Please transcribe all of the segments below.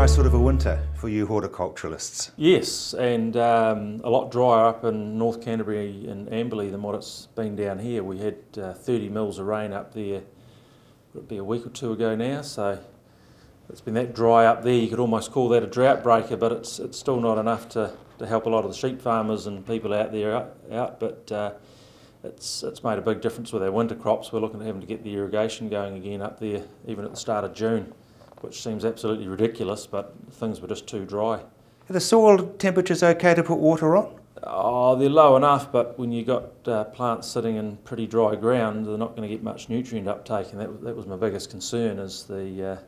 dry sort of a winter for you horticulturalists. Yes, and a lot drier up in North Canterbury and Amberley than what it's been down here. We had 30 mils of rain up there, would it be a week or two ago now, so it's been that dry up there. You could almost call that a drought breaker, but it's still not enough to help a lot of the sheep farmers and people out there but it's made a big difference with our winter crops. We're looking at having to get the irrigation going again up there, even at the start of June, which seems absolutely ridiculous, but things were just too dry. Are the soil temperatures okay to put water on? Oh, they're low enough, but when you've got plants sitting in pretty dry ground, they're not going to get much nutrient uptake, and that was my biggest concern, is the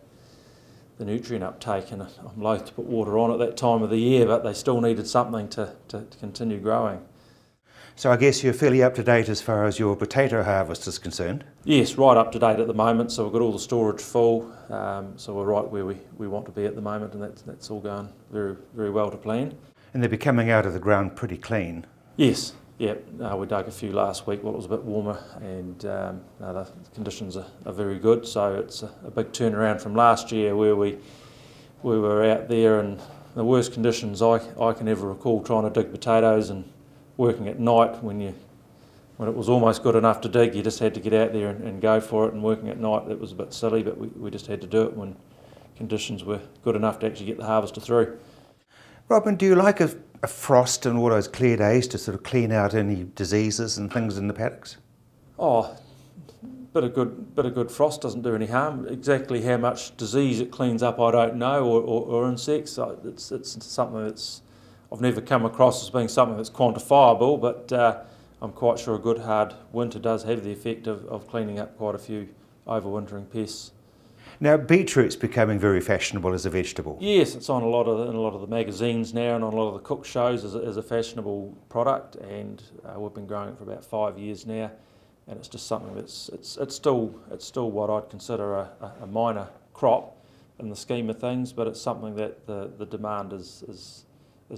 nutrient uptake, and I'm loath to put water on at that time of the year, but they still needed something to continue growing. So I guess you're fairly up to date as far as your potato harvest is concerned? Yes, right up to date at the moment, so we've got all the storage full, so we're right where we want to be at the moment, and that's all going very, very well to plan. And they'll be coming out of the ground pretty clean? Yes, yeah, we dug a few last week while it was a bit warmer, and the conditions are very good, so it's a big turnaround from last year where we were out there in the worst conditions I can ever recall, trying to dig potatoes and working at night when it was almost good enough to dig. You just had to get out there and go for it, and working at night, it was a bit silly, but we just had to do it when conditions were good enough to actually get the harvester through. Robin, do you like a frost and all those clear days to sort of clean out any diseases and things in the paddocks? Oh, bit of good frost doesn't do any harm. Exactly how much disease it cleans up, I don't know, or insects. It's something that's I've never come across as being something that's quantifiable, but I'm quite sure a good hard winter does have the effect of cleaning up quite a few overwintering pests. Now, beetroot's becoming very fashionable as a vegetable. Yes, it's on in a lot of the magazines now, and on a lot of the cook shows as a fashionable product, and we've been growing it for about 5 years now, and it's just something that's it's still what I'd consider a minor crop in the scheme of things, but it's something that the demand is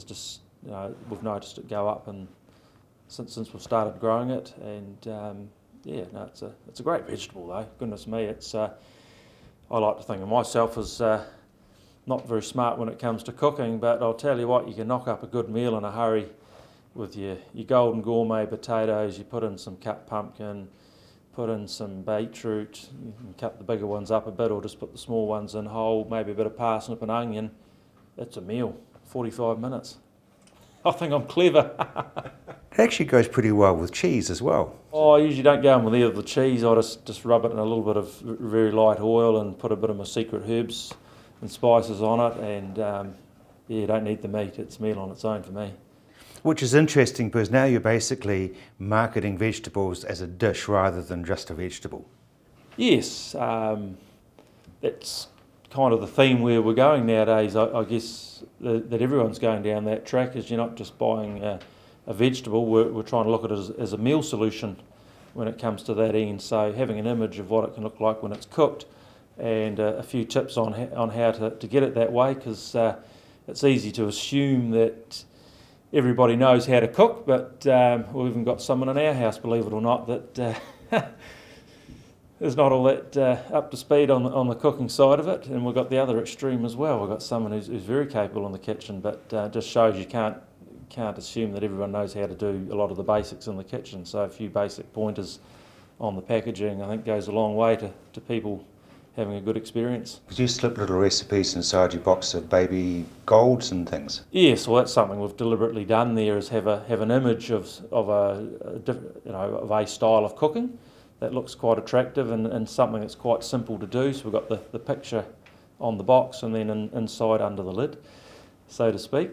just, we've noticed it go up, and since we've started growing it, and yeah, no, it's a great vegetable though. Goodness me, I like to think of myself as not very smart when it comes to cooking, but I'll tell you what, you can knock up a good meal in a hurry with your golden gourmet potatoes. You put in some cut pumpkin, put in some beetroot, you can cut the bigger ones up a bit or just put the small ones in whole, maybe a bit of parsnip and onion. That's a meal, 45 minutes. I think I'm clever. It actually goes pretty well with cheese as well. Oh, I usually don't go in with either of the cheese. I just rub it in a little bit of very light oil and put a bit of my secret herbs and spices on it, and yeah, you don't need the meat. It's meal on its own for me. Which is interesting, because now you're basically marketing vegetables as a dish rather than just a vegetable. Yes, that's kind of the theme where we're going nowadays. I guess that everyone's going down that track, is you're not just buying a vegetable, we're trying to look at it as a meal solution when it comes to that end. So having an image of what it can look like when it's cooked, and a few tips on how to get it that way, because it's easy to assume that everybody knows how to cook, but we've even got someone in our house, believe it or not, that is not all that up to speed on the cooking side of it. And we've got the other extreme as well. We've got someone who's very capable in the kitchen, but just shows you can't assume that everyone knows how to do a lot of the basics in the kitchen. So a few basic pointers on the packaging, I think, goes a long way to people having a good experience. Because you slip little recipes inside your box of baby golds and things. Yes, well, that's something we've deliberately done there, is have an image of a style of cooking that looks quite attractive, and something that's quite simple to do. So we've got the picture on the box, and then inside under the lid, so to speak,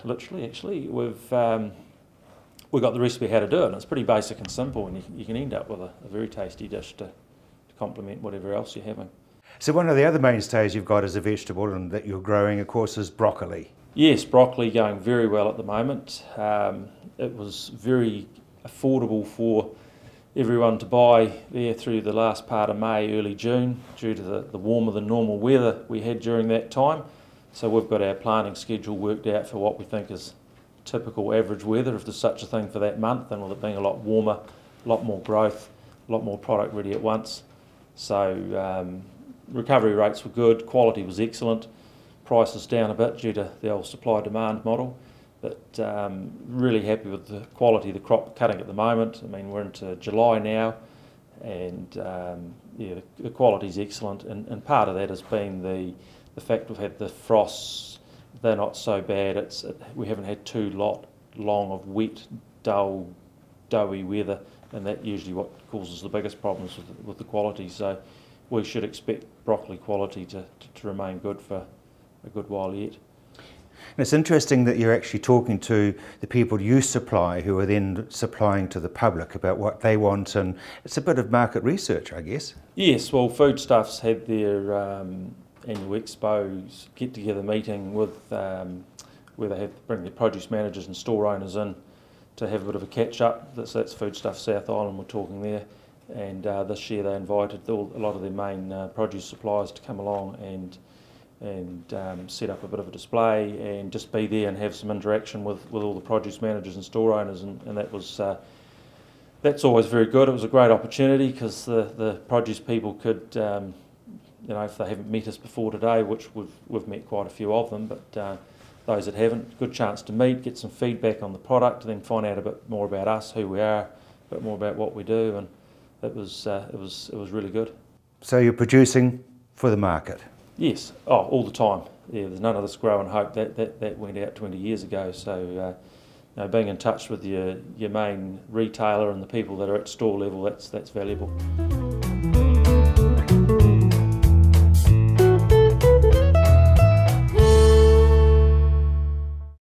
literally actually, we've got the recipe how to do it, and it's pretty basic and simple, and you can end up with a very tasty dish to complement whatever else you're having. So one of the other mainstays you've got as a vegetable and that you're growing, of course, is broccoli. Yes, broccoli going very well at the moment. It was very affordable for everyone to buy there through the last part of May, early June, due to the warmer than normal weather we had during that time. So we've got our planting schedule worked out for what we think is typical average weather, if there's such a thing, for that month, and with it being a lot warmer, a lot more growth, a lot more product ready at once. So recovery rates were good, quality was excellent, prices down a bit due to the old supply-demand model. But really happy with the quality of the crop cutting at the moment. I mean, we're into July now, and yeah, the quality's excellent. And part of that has been the fact we've had the frosts. They're not so bad. We haven't had too long of wet, dull, doughy weather, and that usually what causes the biggest problems with the quality. So we should expect broccoli quality to remain good for a good while yet. And it's interesting that you're actually talking to the people you supply who are then supplying to the public about what they want, and it's a bit of market research, I guess. Yes, well, Foodstuffs had their annual expos get-together meeting with where they bring their produce managers and store owners in to have a bit of a catch-up. That's Foodstuffs South Island, we're talking there. And this year they invited a lot of their main produce suppliers to come along and set up a bit of a display and just be there and have some interaction with all the produce managers and store owners, and that's always very good. It was a great opportunity because the produce people could, you know, if they haven't met us before today, which we've met quite a few of them, but those that haven't, good chance to meet, get some feedback on the product, then find out a bit more about us, who we are, a bit more about what we do, and it was really good. So you're producing for the market? Yes, all the time. Yeah, there's none of this grow and hope that went out 20 years ago. So, you know, being in touch with your main retailer and the people that are at store level, that's valuable.